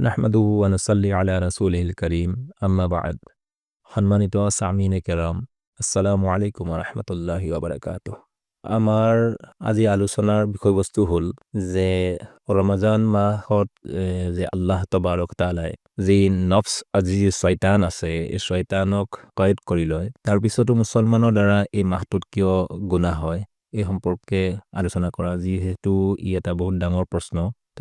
নাহমাদুহু ওয়া নুসাল্লি আলা রাসূলিহিল কারীম আম্মা বা'দ। সম্মানিত সামিনে কেরাম, আসসালামু আলাইকুম ওয়া রাহমাতুল্লাহি ওয়া বারাকাতুহু। আমাৰ আজি আলোচনাৰ বিষয়বস্তু হ'ল যে ৰমজান মাহত যে আল্লাহ তবাৰক তাআলাই যি নফস আজি শয়তান আছে এই শয়তানক কয়েদ কৰি লয়, তাৰ পিছতো মুছলমানৰ দ্বাৰা এই মাহটোত কিয় গুনাহ হয় এই সম্পৰ্কে আলোচনা কৰা, যিহেতু ই এটা বহুত ডাঙৰ প্ৰশ্ন।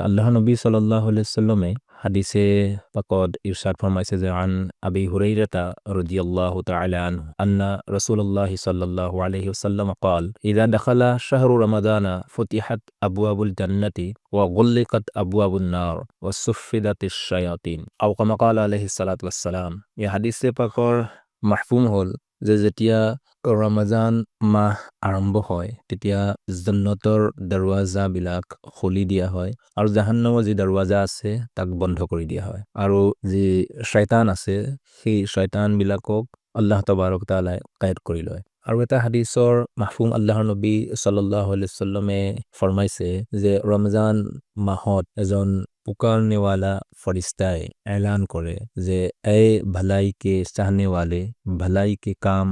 আল্লাহ নবী সাল্লাল্লাহু আলাইহি ওয়াসাল্লামে হাদিসে পাকত ইরশাদ ফরমাইছে যে আন আবি হুরাইরাতা রাদিয়াল্লাহু তাআলা আনহু আন্না রাসূলুল্লাহি সাল্লাল্লাহু আলাইহি ওয়াসাল্লাম قال إذا دخل شهر رمضان فتحت أبواب الجنة وغلقت أبواب النار وصفدت الشياطين أو كما قال عليه الصلاة والسلام। এই হাদিসে পাকৰ মাহফুম হ'ল যে যেতিয়া ৰমজান মাহ আৰম্ভ হয় তেতিয়া জান্নাতৰ দৰৱাজাবিলাক খুলি দিয়া হয় আৰু জাহান্নামৰ যি দৰৱাজা আছে তাক বন্ধ কৰি দিয়া হয়, আৰু যি শয়তান আছে সেই শয়তানবিলাকক আল্লাহ তবাৰক তাআলাই কায়েদ কৰি লয়। আৰু এটা হাদিসৰ মাহফুম আল্লাহৰ নবী সাল্লাল্লাহু আলাইহি ওয়াসাল্লামে ফৰমাইছে যে ৰমজান মাহত এজন পুকাৰনেৱালা ফৰিস্তাই এলান কৰে যে এ भलाई के चाहने वाले भलाई के काम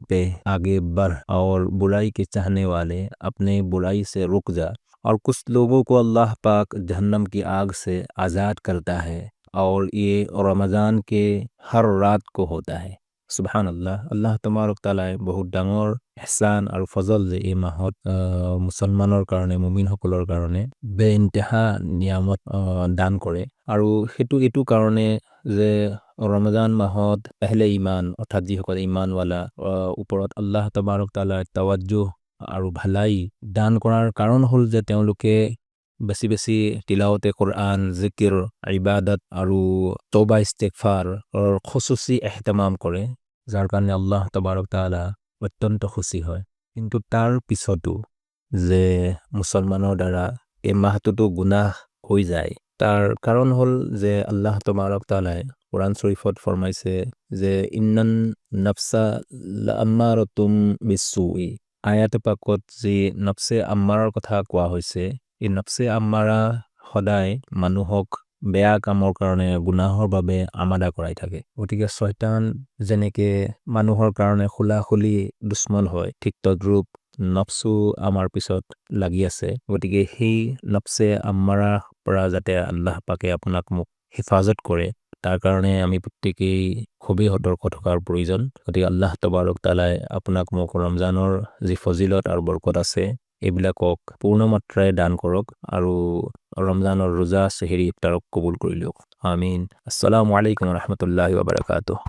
पे आगे बढ़ और बुराई के चाहने वाले अपने बुराई से रुक जा। और कुछ लोगों को अल्लाह पाक जहन्नम की आग से आज़ाद करता है और ये रमज़ान के हर रात को होता है। सुबहान अल्लाह। अल्लाह तबारक ताआলাই বহুত ডাঙৰ ইহসান আৰু ফজল যে এই মাহত মুছলমানৰ কাৰণে, মুমিনসকলৰ কাৰণে বেইন্তেহা নিয়ামত দান কৰে। আৰু এইটো কাৰণে যে ৰমজান মাহত আহলে ইমান অৰ্থাৎ যিসকল ইমানৱালা ওপৰত আল্লাহ তবাৰক তাআলাই তাৱাজ্জুহ আৰু ভালাই দান কৰাৰ কাৰণ হ'ল যে তেওঁলোকে বেছি বেছি তিলাৱতে কোৰআন, জিকিৰ, ইবাদত আৰু তওবা ইস্তিগফাৰ খুচুচি এহতেমাম কৰে, যাৰ কাৰণে আল্লাহ তবাৰক তাআলা অত্যন্ত খুশি হয়। কিন্তু তাৰ পিছতো যে মুছলমানৰ দ্বাৰা এই মাহটোতো গুনাহ হৈ যায়, তাৰ কাৰণ হ'ল যে আল্লাহ তবাৰক তাআলাই কোৰআন শৰীফত ফৰমাইছে যে ইন্নান নাফসা লাআম্মাৰাতুম বিসসুই। আয়াত পাকত যি নফসে আম্মাৰাৰ কথা কোৱা হৈছে, এই নফসে আম্মাৰা সদায় মানুহক বেয়া কামৰ কাৰণে, গুনাহৰ বাবে আমাদা কৰাই থাকে। গতিকে শয়তান যেনেকে মানুহৰ কাৰণে খোলাখুলি দুশ্মন হয়, ঠিক তদ্ৰূপ নফসু আমাৰ পিছত লাগি আছে। গতিকে সেই নফসে আম্মাৰা পৰা যাতে আল্লাহ পাকে আপোনাক মোক হিফাজত কৰে, তাৰ কাৰণে আমি প্ৰত্যেকেই খুবেই সতৰ্ক থকাৰ প্ৰয়োজন। গতিকে আল্লাহ তবাৰক তাআলাই আপোনাক মোক ৰমজানৰ যি ফজিলত আৰু বৰকত আছে এইবিলাকক পূৰ্ণ মাত্ৰাই দান কৰক আৰু ৰমজানৰ ৰোজা, সেহেৰি, ইফতাৰক কবুল কৰি লওক। আমিন। আসসালামু আলাইকুম ওয়া ৰাহমাতুল্লাহি ওয়া বাৰাকাতুহু।